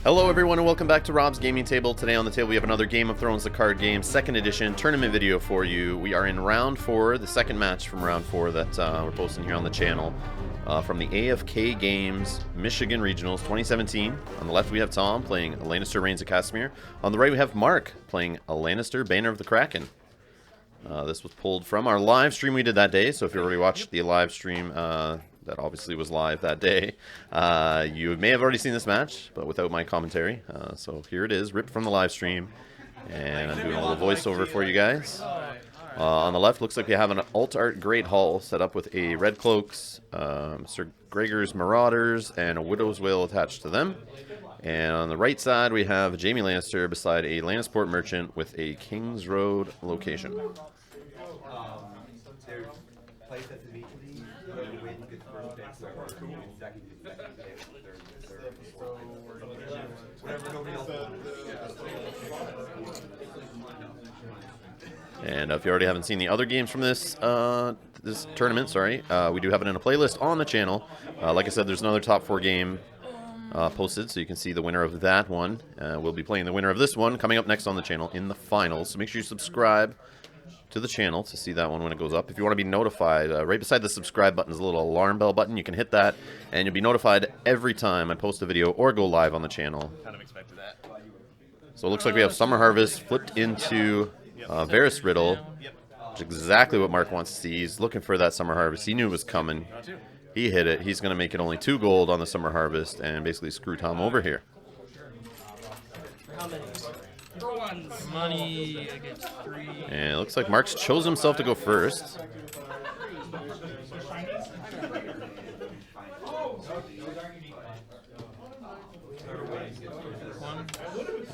Hello everyone and welcome back to Rob's Gaming Table. Today on the table we have another Game of Thrones the card game, 2nd edition tournament video for you. We are in round 4, the second match from round 4 that we're posting here on the channel. From the AFK Games Michigan Regionals 2017. On the left we have Tom playing Lannister Rains of Casimir. On the right we have Marc playing a Lannister Banner of the Kraken. This was pulled from our live stream we did that day, so if you already watched the live stream, that obviously was live that day, you may have already seen this match, but without my commentary. So here it is, ripped from the live stream, and I'm doing a little voiceover for you guys. On the left, looks like we have an alt art Great Hall set up with a Red Cloaks, Sir Gregor's Marauders, and a Widow's Wail attached to them. And on the right side, we have Jaime Lannister beside a Lannisport Merchant with a Kings Road location. And if you already haven't seen the other games from this tournament, we do have it in a playlist on the channel. Like I said, there's another top 4 game posted, so you can see the winner of that one. We'll be playing the winner of this one coming up next on the channel in the finals. So make sure you subscribe to the channel to see that one when it goes up. If you want to be notified, right beside the subscribe button is a little alarm bell button. You can hit that, and you'll be notified every time I post a video or go live on the channel. Kind of expected that. So it looks like we have Summer Harvest flipped into Varys Riddle, which is exactly what Marc wants to see. He's looking for that Summer Harvest. He knew it was coming. He hit it. He's going to make it only 2 gold on the Summer Harvest and basically screw Tom over here. How many? Money against 3. And it looks like Marc's chose himself to go first.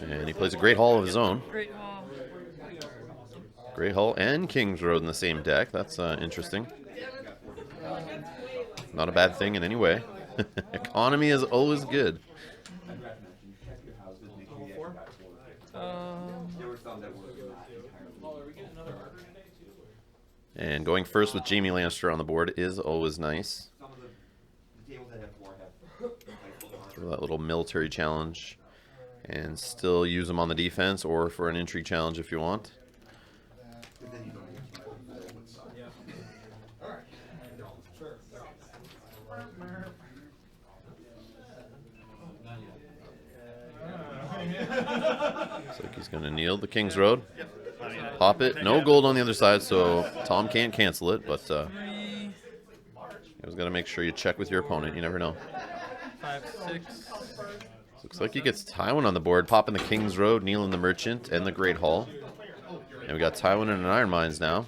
And he plays a Great Hall of his own. Great Hall and Kings Road in the same deck. That's interesting. Not a bad thing in any way. Economy is always good. And going first with Jaime Lannister on the board is always nice. For that little military challenge. And still use them on the defense or for an intrigue challenge if you want. Looks like he's going to kneel the King's Road. Pop it. No gold on the other side, so Tom can't cancel it, but you always got to make sure you check with your opponent. You never know. 5, 6. Looks like he gets Tywin on the board, popping the King's Road, kneeling the Merchant, and the Great Hall. And we got Tywin and an Iron Mines now.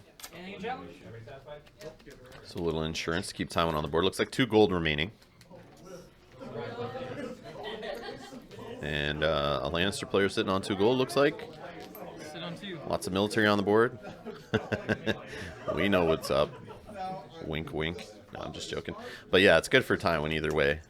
So a little insurance to keep Tywin on the board. Looks like 2 gold remaining. And a Lannister player sitting on 2 gold, looks like. Sit on 2. Lots of military on the board. We know what's up. Wink, wink. No, I'm just joking. But yeah, it's good for Tywin either way.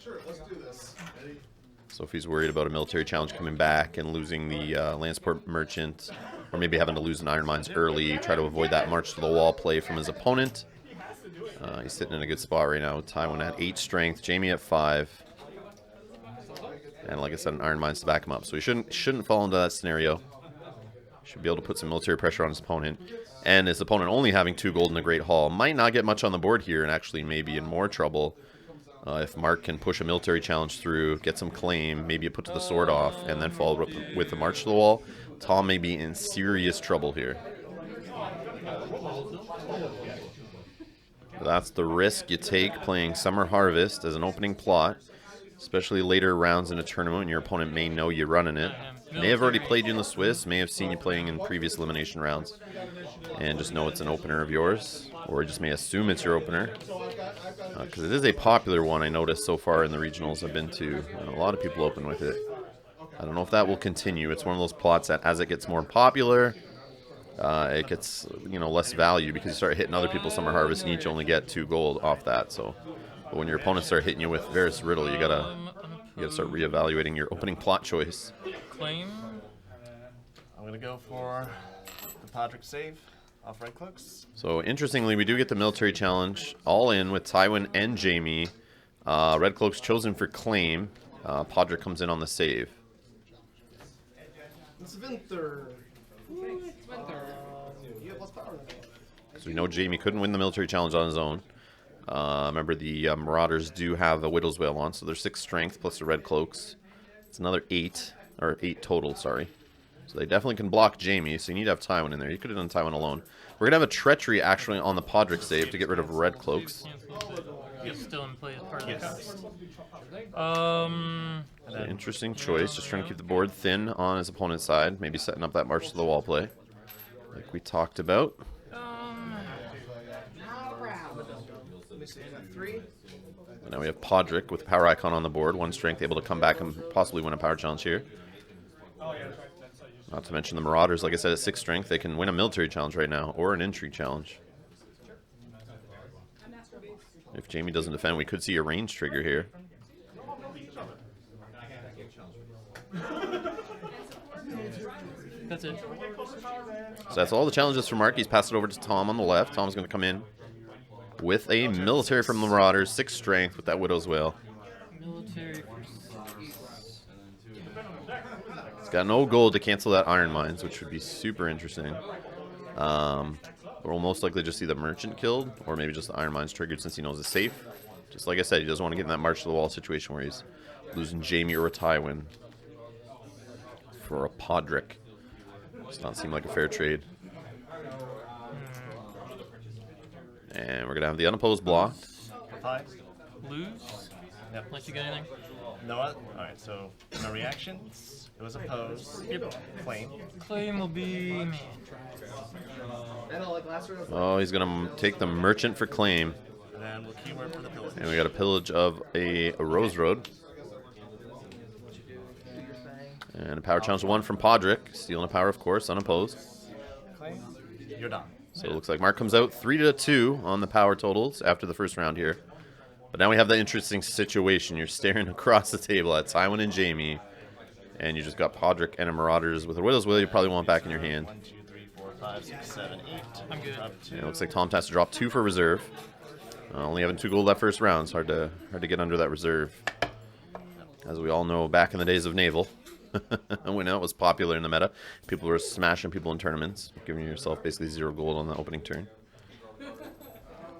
So if he's worried about a military challenge coming back and losing the Lannisport Merchant, or maybe having to lose an Iron Mines early, try to avoid that march to the wall play from his opponent. He's sitting in a good spot right now. Tywin at 8 strength, Jaime at 5. And like I said, an Iron Mines to back him up. So he shouldn't fall into that scenario. Should be able to put some military pressure on his opponent. And his opponent only having 2 gold in the Great Hall might not get much on the board here and actually may be in more trouble. If Marc can push a military challenge through, get some claim, maybe put the sword off, and then follow up with the march to the wall, Tom may be in serious trouble here. That's the risk you take playing Summer Harvest as an opening plot, especially later rounds in a tournament when your opponent may know you're running it. May have already played you in the Swiss, may have seen you playing in previous elimination rounds, and just know it's an opener of yours, or just may assume it's your opener. Because it is a popular one, I noticed so far in the regionals I've been to. A lot of people open with it. I don't know if that will continue. It's one of those plots that as it gets more popular, it gets less value because you start hitting other people's Summer Harvest and each only get 2 gold off that. So, but when your opponents start hitting you with Varys Riddle, you gotta start reevaluating your opening plot choice. Claim. I'm gonna go for the Podrick save. off Red Cloaks. So interestingly, we do get the military challenge all in with Tywin and Jaime. Red Cloaks chosen for claim. Podrick comes in on the save. It's Vinther. You have less power than me. So we know Jamie couldn't win the military challenge on his own. Remember, the Marauders do have a Widow's Wail on, so they're 6 strength plus the red cloaks. It's another 8, or 8 total, sorry. So they definitely can block Jamie, so you need to have Tywin in there. You could have done Tywin alone. We're going to have a Treachery actually on the Podrick save to get rid of red cloaks. He's still in play as part of the cast. So interesting choice, just trying to keep the board thin on his opponent's side. Maybe setting up that march to the wall play, like we talked about. And now we have Podrick with Power Icon on the board. 1 strength, able to come back and possibly win a Power Challenge here. Not to mention the Marauders, like I said, at 6 strength, they can win a Military Challenge right now, or an Intrigue Challenge. If Jamie doesn't defend, we could see a range trigger here. That's it. So that's all the challenges for Marc. He's passed it over to Tom on the left. Tom's going to come in with a military from the Marauders, 6 strength with that Widow's Wail. Military for 6. He's got no gold to cancel that Iron Mines, which would be super interesting. We'll most likely just see the Merchant killed, or maybe just the Iron Mines triggered since he knows it's safe. Just like I said, he doesn't want to get in that March to the Wall situation where he's losing Jamie or a Tywin for a Podrick. Does not seem like a fair trade. And we're going to have the unopposed blocked. 5. Lose? Yep. Like you got anything? No what? Alright, so no reactions. It was opposed. Yep. Claim. Claim will be me. Oh, he's going to take the Merchant for claim. And then we'll keyword for the pillage. And we got a pillage of a Rose Road. And a Power Challenge 1 from Podrick. Stealing a power, of course, unopposed. Claim. You're done. So it looks like Marc comes out 3-2 on the power totals after the first round here. But now we have the interesting situation. You're staring across the table at Tywin and Jamie, and you just got Podrick and a Marauders with a Widow's Wail you probably want back in your hand. 1, 2, 3, 4, 5, 6, 7, 8. I'm good. And it looks like Tom has to drop 2 for reserve. Only having 2 gold that first round. It's hard to get under that reserve. As we all know, back in the days of Naval, when that was popular in the meta, people were smashing people in tournaments, giving yourself basically 0 gold on the opening turn.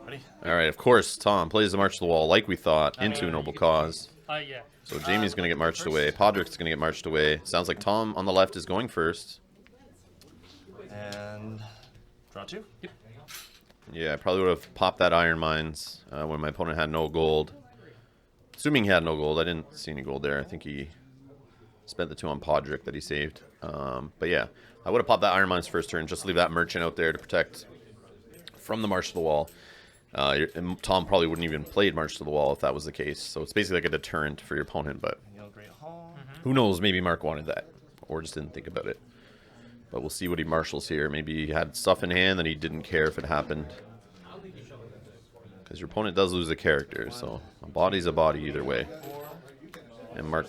Ready? All right, of course, Tom plays the March to the Wall like we thought, into a noble cause. Yeah. So Jamie's going to get marched away. Podrick's going to get marched away. Sounds like Tom on the left is going first. And draw 2. Yep. Yeah, I probably would have popped that Iron Mines when my opponent had no gold. Assuming he had no gold. I didn't see any gold there. I think he spent the 2 on Podrick that he saved. But yeah, I would have popped that Iron Mines first turn. Just leave that Merchant out there to protect from the March to the Wall. And Tom probably wouldn't even played March to the Wall if that was the case. So it's basically like a deterrent for your opponent. But Great Hall. who knows? Maybe Marc wanted that or just didn't think about it. But we'll see what he marshals here. Maybe he had stuff in hand that he didn't care if it happened. Because your opponent does lose a character, so a body's a body either way. And Marc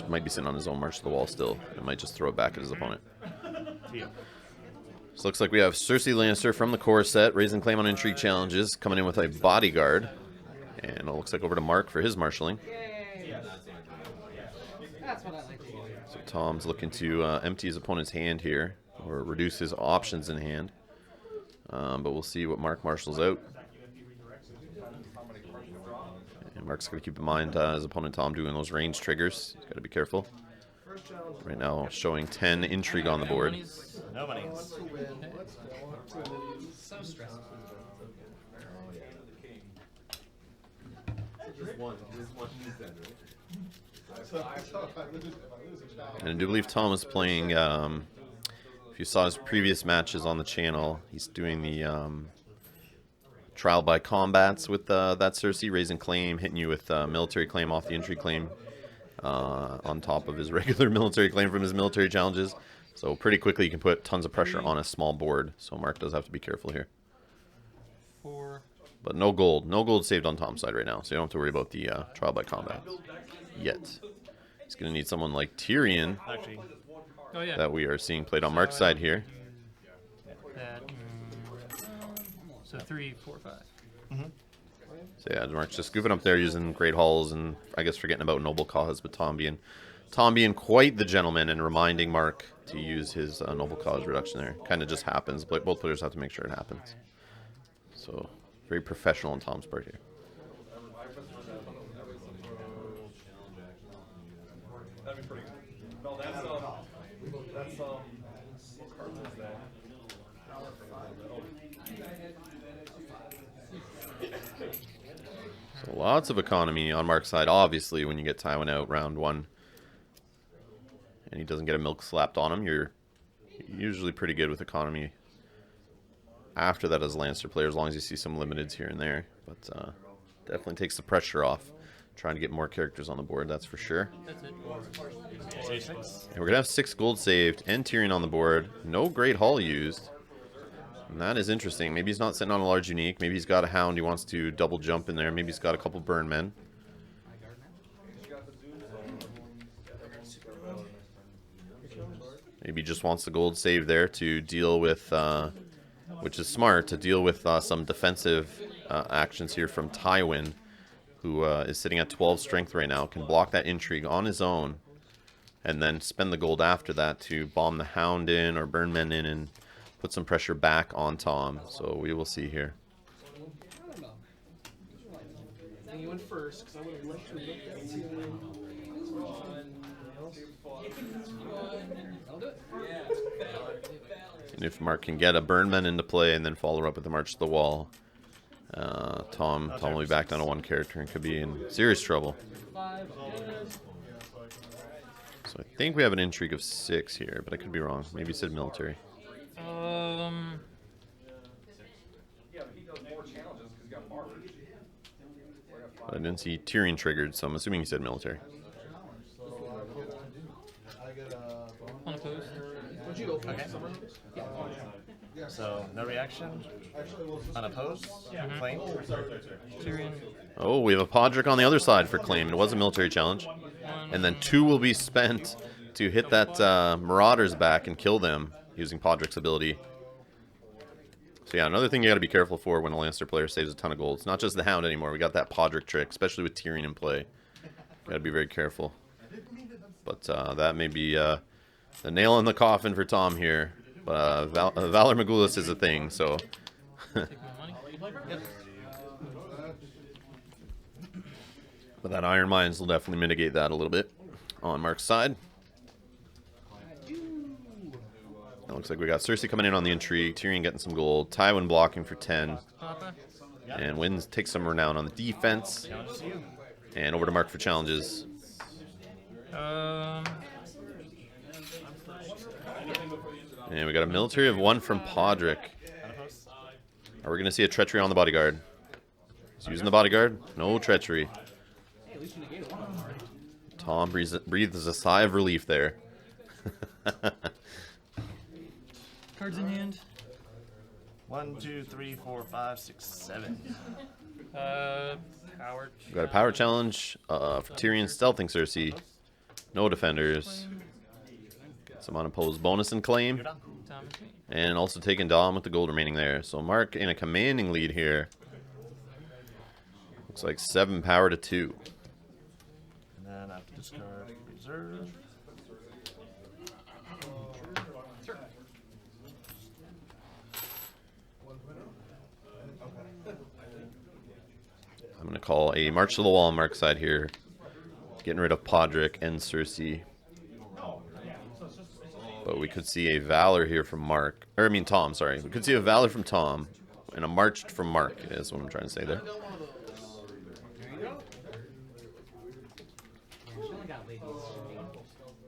might be sitting on his own March to the Wall still. And might just throw it back at his opponent. So looks like we have Cersei Lannister from the core set, raising claim on Intrigue Challenges, coming in with a Bodyguard. And it looks like over to Marc for his marshalling. So Tom's looking to empty his opponent's hand here, or reduce his options in hand. But we'll see what Marc marshals out. And Marc's going to keep in mind his opponent Tom doing those range triggers. He's got to be careful. Right now showing 10 Intrigue on the board. No monies. And I do believe Tom is playing, if you saw his previous matches on the channel, he's doing the trial by combats with that Cersei, raising claim, hitting you with military claim off the Intrigue claim on top of his regular military claim from his military challenges. So pretty quickly you can put tons of pressure on a small board, so Marc does have to be careful here. 4. But no gold. No gold saved on Tom's side right now, so you don't have to worry about the trial by combat yet. He's going to need someone like Tyrion Actually, that we are seeing played on Marc's side here. So 3, 4, 5. So yeah, Marc's just goofing up there using Great Halls and I guess forgetting about Noble Cause with Tom being Tom being quite the gentleman and reminding Marc to use his noble cause reduction there. Kind of just happens, but both players have to make sure it happens. So, very professional on Tom's part here. So lots of economy on Marc's side, obviously, when you get Tywin out round 1. And he doesn't get a milk slapped on him, you're usually pretty good with economy after that as a Lannister player, as long as you see some limiteds here and there. But definitely takes the pressure off trying to get more characters on the board, that's for sure. That's it. And we're going to have 6 gold saved and Tyrion on the board. No Great Hall used. And that is interesting. Maybe he's not sitting on a large unique. Maybe he's got a Hound he wants to double jump in there. Maybe he's got a couple burn men. Maybe he just wants the gold save there to deal with, which is smart, to deal with some defensive actions here from Tywin, who is sitting at 12 strength right now, can block that intrigue on his own, and then spend the gold after that to bomb the Hound in or burn men in and put some pressure back on Tom. So we will see here. You went first because I would have liked to look at And if Marc can get a burn men into play and then follow up with the March to the Wall, Tom will be back down to 1 character and could be in serious trouble. So I think we have an intrigue of 6 here, but I could be wrong. Maybe he said military. But I didn't see Tyrion triggered, so I'm assuming he said military. Unopposed. Okay. So, no reaction. Unopposed. Claim. Tyrion. Oh, we have a Podrick on the other side for claim. It was a military challenge. And then 2 will be spent to hit that Marauders back and kill them using Podrick's ability. So yeah, another thing you got to be careful for when a Lannister player saves a ton of gold. It's not just the Hound anymore. We got that Podrick trick, especially with Tyrion in play. Got to be very careful. But that may be the nail in the coffin for Tom here. But Valor Magulis is a thing, so... Take my money. But that Iron Mines will definitely mitigate that a little bit on Marc's side. It looks like we got Cersei coming in on the intrigue, Tyrion getting some gold, Tywin blocking for 10, Papa. and wins takes some renown on the defense. And over to Marc for challenges. Um. And we got a military of 1 from Podrick. Are we going to see a treachery on the bodyguard? He's using the bodyguard. No treachery. Tom breathes a sigh of relief there. Cards in hand. 1, 2, 3, 4, 5, 6, 7. Power. We got a power challenge for Tyrion stealthing Cersei. No defenders. Some unopposed bonus and claim. You're done. Tom and me. And also taking Dom with the gold remaining there. So Marc in a commanding lead here. Looks like 7 power to 2. And then I have to discard reserve. I'm going to call a March to the Wall on Marc's side here. Getting rid of Podrick and Cersei. But we could see a Valor here from Marc. Or I mean Tom, sorry. We could see a Valor from Tom. And a March from Marc is what I'm trying to say there.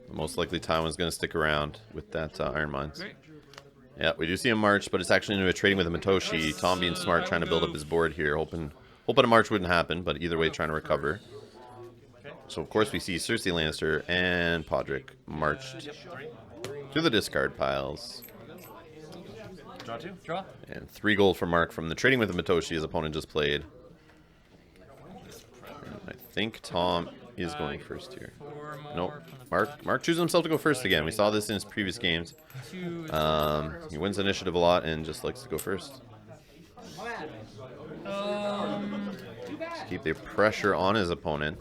Most likely Tywin's going to stick around with that Iron Mines. Great. Yeah, we do see a March, but it's actually into a trading with a Matoshi. Tom being smart, trying to build up his board here, hoping a March wouldn't happen, but either way trying to recover. So of course we see Cersei Lannister and Podrick marched to the discard piles. Draw 2. Draw. And 3 gold for Marc from the trading with the Matoshi his opponent just played. And I think Tom is going first here. 4 more. Nope. From the Marc chooses himself to go first again. We saw this in his previous games. 2. He wins initiative a lot and just likes to go first. Just keep the pressure on his opponent.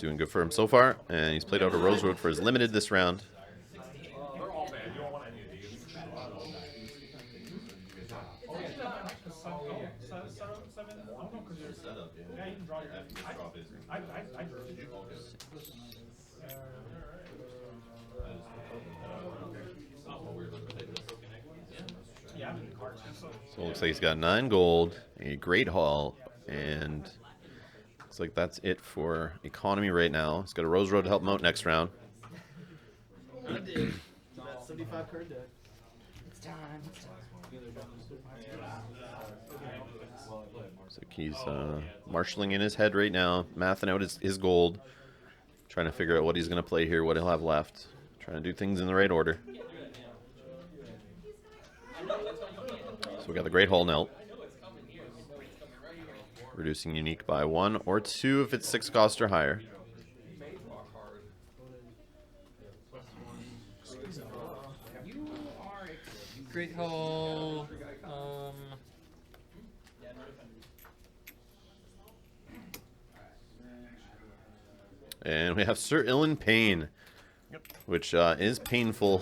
doing good for him so far, and he's played out a Rose Road for his limited this round. So it looks like he's got 9 gold, a great haul, and looks like that's it for economy right now. He's got a Rose Road to help him out next round. That 75 card deck. It's time. It's time. So he's marshalling in his head right now, mathing out his gold, trying to figure out what he's going to play here, what he'll have left, trying to do things in the right order. So we got the Great Hall Knelt, reducing unique by 1 or 2 if it's 6 cost or higher. Great Hall. And we have Sir Ilan Payne, which is painful,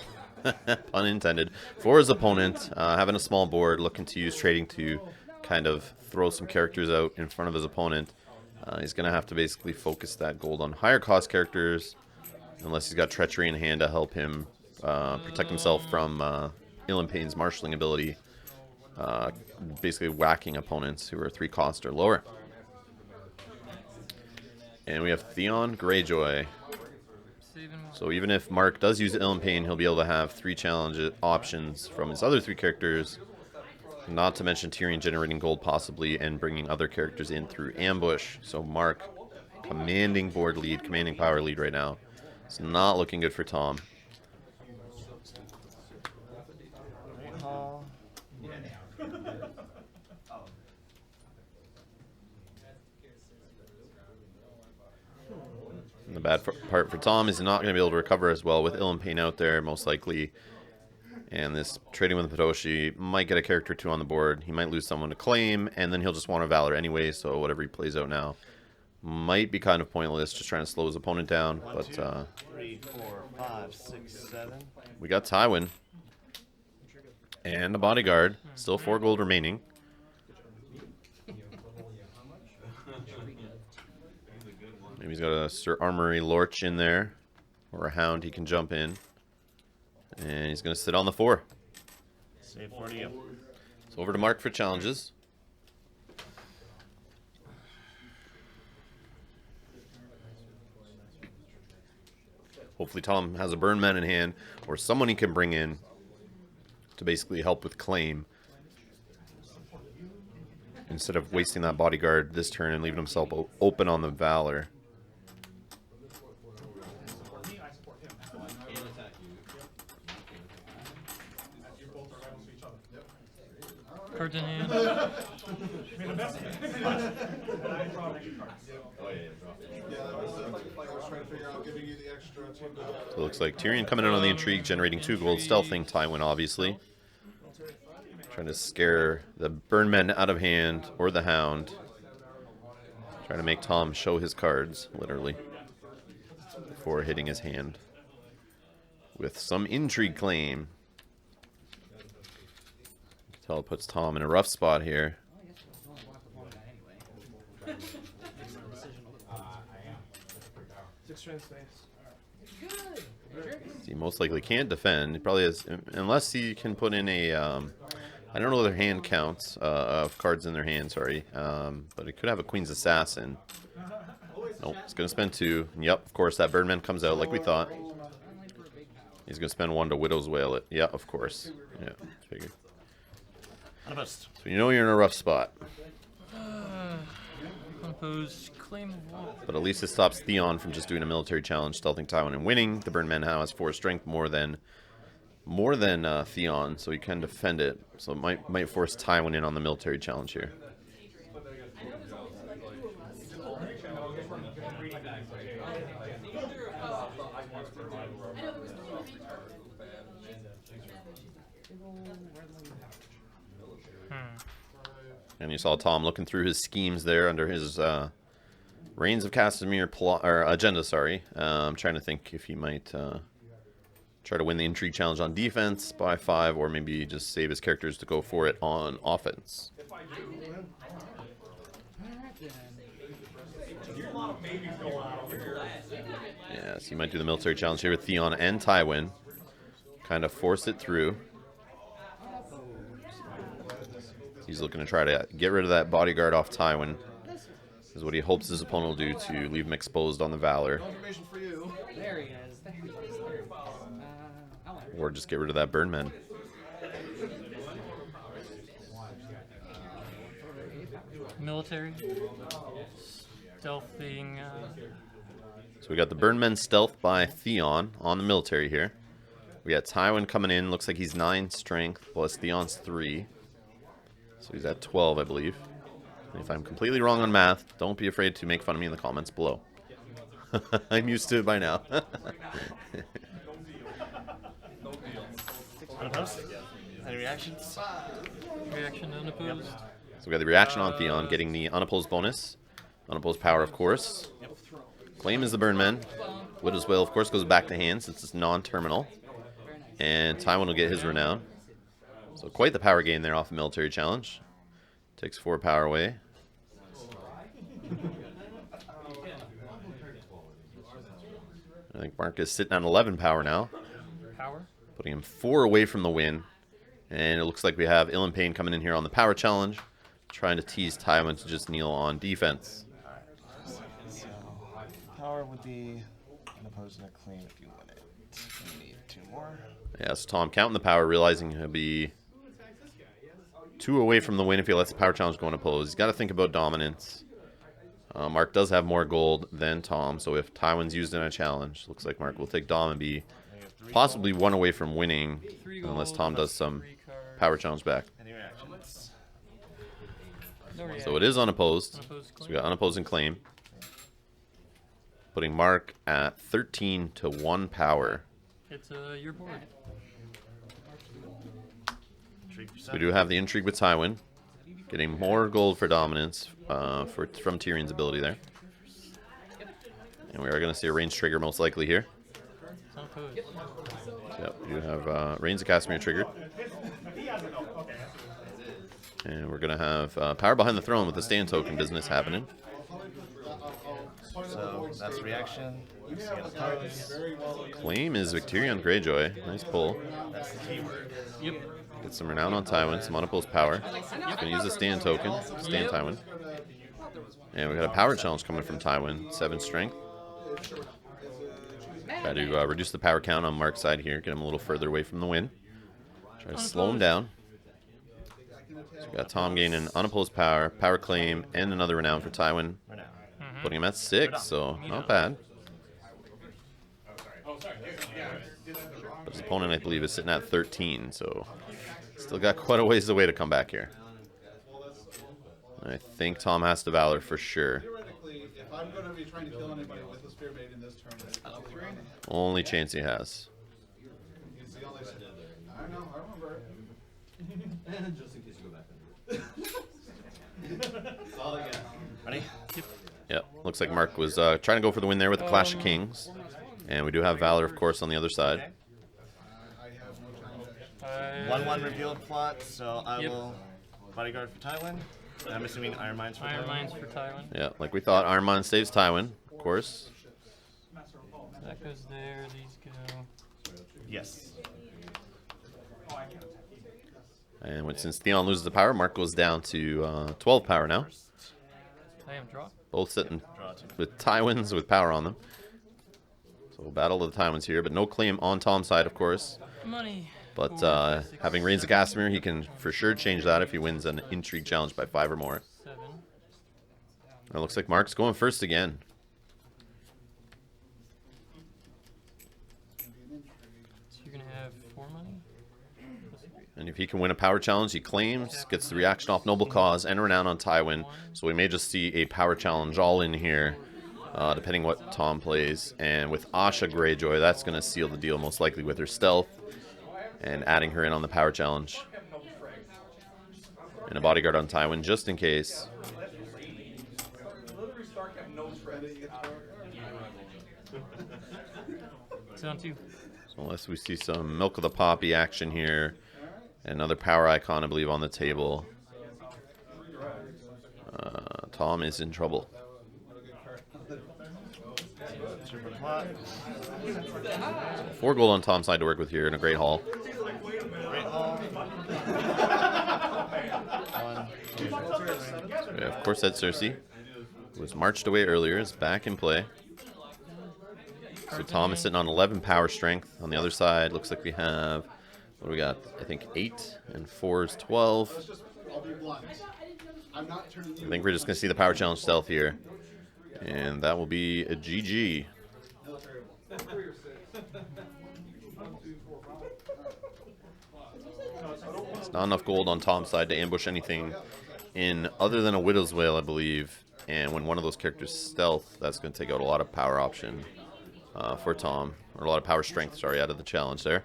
pun intended, for his opponent. Having a small board, looking to use trading to kind of throw some characters out in front of his opponent. He's going to have to basically focus that gold on higher cost characters, unless he's got Treachery in hand to help him protect himself from Ilan Payne's marshalling ability, basically whacking opponents who are 3 cost or lower. And we have Theon Greyjoy. So even if Marc does use Ilan Payne, he'll be able to have 3 challenge options from his other 3 characters, not to mention Tyrion generating gold possibly and bringing other characters in through ambush. So Marc commanding board lead, commanding power lead right now. It's not looking good for Tom. And the bad part for Tom is he's not going to be able to recover as well with Ilan Payne out there, most likely. And this trading with Patoshi might get a character or 2 on the board. He might lose someone to claim, and then he'll just want a Valor anyway, so whatever he plays out now might be kind of pointless, just trying to slow his opponent down. 1, But 2, 3, 4, 5, 6, 7. we got Tywin and a bodyguard. Still 4 gold remaining. Maybe he's got a Sir Armory Lorch in there, or a Hound he can jump in. And he's going to sit on the 4. Save 40 up. So over to Marc for challenges. Hopefully Tom has a burn man in hand, or someone he can bring in to basically help with claim, instead of wasting that bodyguard this turn and leaving himself open on the Valor. Cards in hand. So it looks like Tyrion coming in on the intrigue, generating 2 gold, stealthing Tywin, obviously. Trying to scare the burn men out of hand, or the Hound. Trying to make Tom show his cards, literally, before hitting his hand with some intrigue claim. You can tell it puts Tom in a rough spot here. He most likely can't defend. He probably has, unless he can put in a, I don't know their hand counts of cards in their hand, sorry, but he could have a Queen's Assassin. Nope, he's going to spend 2. And yep, of course, that Birdman comes out like we thought. He's going to spend 1 to Widow's Wail it. Yeah, of course. Yeah, figured. So you know you're in a rough spot. Composed claim of wall. But at least it stops Theon from just doing a military challenge, stealthing Tywin and winning. The Burn Man now has 4 strength more than Theon, so he can defend it. So it might force Tywin in on the military challenge here. And you saw Tom looking through his schemes there under his Reigns of Casimir or agenda, sorry. I'm trying to think if he might try to win the intrigue challenge on defense by 5, or maybe just save his characters to go for it on offense. Yes, he might do the military challenge here with Theon and Tywin. Kind of force it through. He's looking to try to get rid of that bodyguard off Tywin. Is what he hopes his opponent will do to leave him exposed on the Valor. There he is. There he is. Or just get rid of that Burnman. Military. Stealthing. So we got the Burnman stealth by Theon on the military here. We got Tywin coming in. Looks like he's 9 strength plus Theon's 3. So he's at 12, I believe. And if I'm completely wrong on math, don't be afraid to make fun of me in the comments below. I'm used to it by now. Unopposed? Any reactions? Reaction unopposed. So we got the reaction on Theon, getting the unopposed bonus. Unopposed power, of course. Claim is the Burnman. Widow's Wail, of course, goes back to hand since it's non-terminal. And Tywin will get his renown. So quite the power gain there off a military challenge. Takes 4 power away. I think Marc is sitting on 11 power now. Power. Putting him 4 away from the win. And it looks like we have Ill and Pain coming in here on the power challenge. Trying to tease Tywin to just kneel on defense. So, power would be unopposed and a claim if you win it. You need 2 more. Yeah, so Tom counting the power, realizing he'll be 2 away from the win if he lets the power challenge go unopposed. He's got to think about dominance. Marc does have more gold than Tom, so if Tywin's used in a challenge, looks like Marc will take Dom and be possibly 1 away from winning, unless Tom does some power challenge back. Any reactions? So it is unopposed. Unopposed So we got unopposed and claim. Putting Marc at 13 to 1 power. It's your board. So we do have the intrigue with Tywin. Getting more gold for dominance from Tyrion's ability there. And we are going to see a range trigger most likely here. It's unopposed. Yep, we do have Reigns of Casimir triggered. And we're going to have power behind the throne with the stand token business happening. So that's reaction. Unopposed. Claim is Victorian Greyjoy. Nice pull. That's the keyword. Yep. Get some renown on Tywin, some unopposed power. Going to use the stand token, stand Tywin. And we got a power challenge coming from Tywin, 7 strength. Try to reduce the power count on Marc's side here, get him a little further away from the win. Try to slow him down. So we got Tom gaining unopposed power, power claim, and another renown for Tywin. Putting him at 6, so not bad. But his opponent, I believe, is sitting at 13, so still got quite a ways away to come back here. I think Tom has to Valor for sure. If I'm going to be trying to kill anybody with a spear bait in this turn, it's Only chance he has. he's the only. I know, I remember. Just in case you go back. That's all I got. Ready? Yep, looks like Marc was trying to go for the win there with the Clash of Kings. And we do have Valor, of course, on the other side. I have no time. 1-1 revealed plot, so I will bodyguard for Tywin. I'm assuming Iron Mines for Iron Tywin. Mines for Tywin. Yeah, like we thought, Iron Mine saves Tywin, of course. That goes there. These go. Yes. And since Theon loses the power, Marc goes down to 12 power now. I am draw. Both sitting Draw 2. with Tywins with power on them. So we'll battle of the Tywins here, but no claim on Tom's side, of course. Money. But 4, 5, 6, having Reigns of Casimir, he can for sure change that if he wins an intrigue challenge by 5 or more. 7. It looks like Marc's going first again. So you're gonna have 4 money. And if he can win a power challenge, he claims, gets the reaction off Noble Cause and renown on Tywin. So we may just see a power challenge all in here, depending what Tom plays. And with Asha Greyjoy, that's going to seal the deal most likely with her stealth and adding her in on the power challenge. And a bodyguard on Tywin just in case. It's on 2. So unless we see some Milk of the Poppy action here, and another power icon, I believe, on the table, Tom is in trouble. Super plot. 4 gold on Tom's side to work with here, and a great haul. Great haul. 1, 2, 3. So we have Corset Cersei, who was marched away earlier, is back in play. So Tom is sitting on 11 power strength. On the other side, looks like we have, what do we got? I think 8, and 4 is 12. I'll be blunt. I'm not turning you. I think we're just going to see the power challenge stealth here. And that will be a GG. It's not enough gold on Tom's side to ambush anything in other than a Widow's Wail, I believe. And when one of those characters stealth, that's going to take out a lot of power option for Tom. Or a lot of power strength, sorry, out of the challenge there.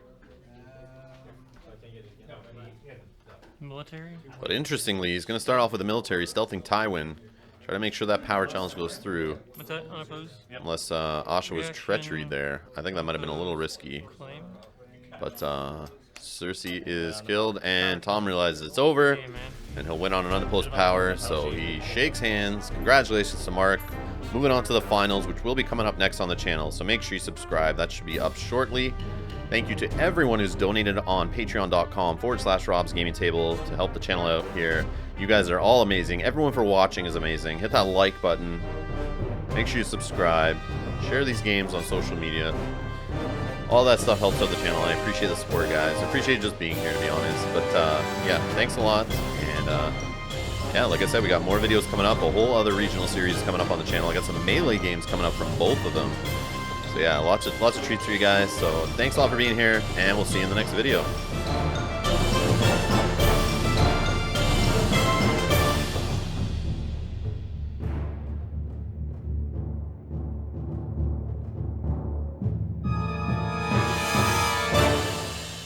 Military. But interestingly, he's going to start off with a military, stealthing Tywin. Try to make sure that power challenge goes through. What's that? Unopposed? Unless Asha was Reaction. treachery there. I think that might have been a little risky. Claim. But Cersei is killed, and Tom realizes it's over, Okay, man. and he'll win on an unopposed power. So he shakes hands. Congratulations to Marc. Moving on to the finals, which will be coming up next on the channel. So make sure you subscribe. That should be up shortly. Thank you to everyone who's donated on patreon.com/Rob's Gaming Table to help the channel out here. You guys are all amazing. Everyone for watching is amazing. Hit that like button. Make sure you subscribe. Share these games on social media. All that stuff helps out the channel. I appreciate the support, guys. I appreciate just being here, to be honest. But yeah, thanks a lot. And yeah, like I said, we got more videos coming up. A whole other regional series coming up on the channel. I got some Melee games coming up from both of them. So yeah, lots of treats for you guys. So thanks a lot for being here, and we'll see you in the next video.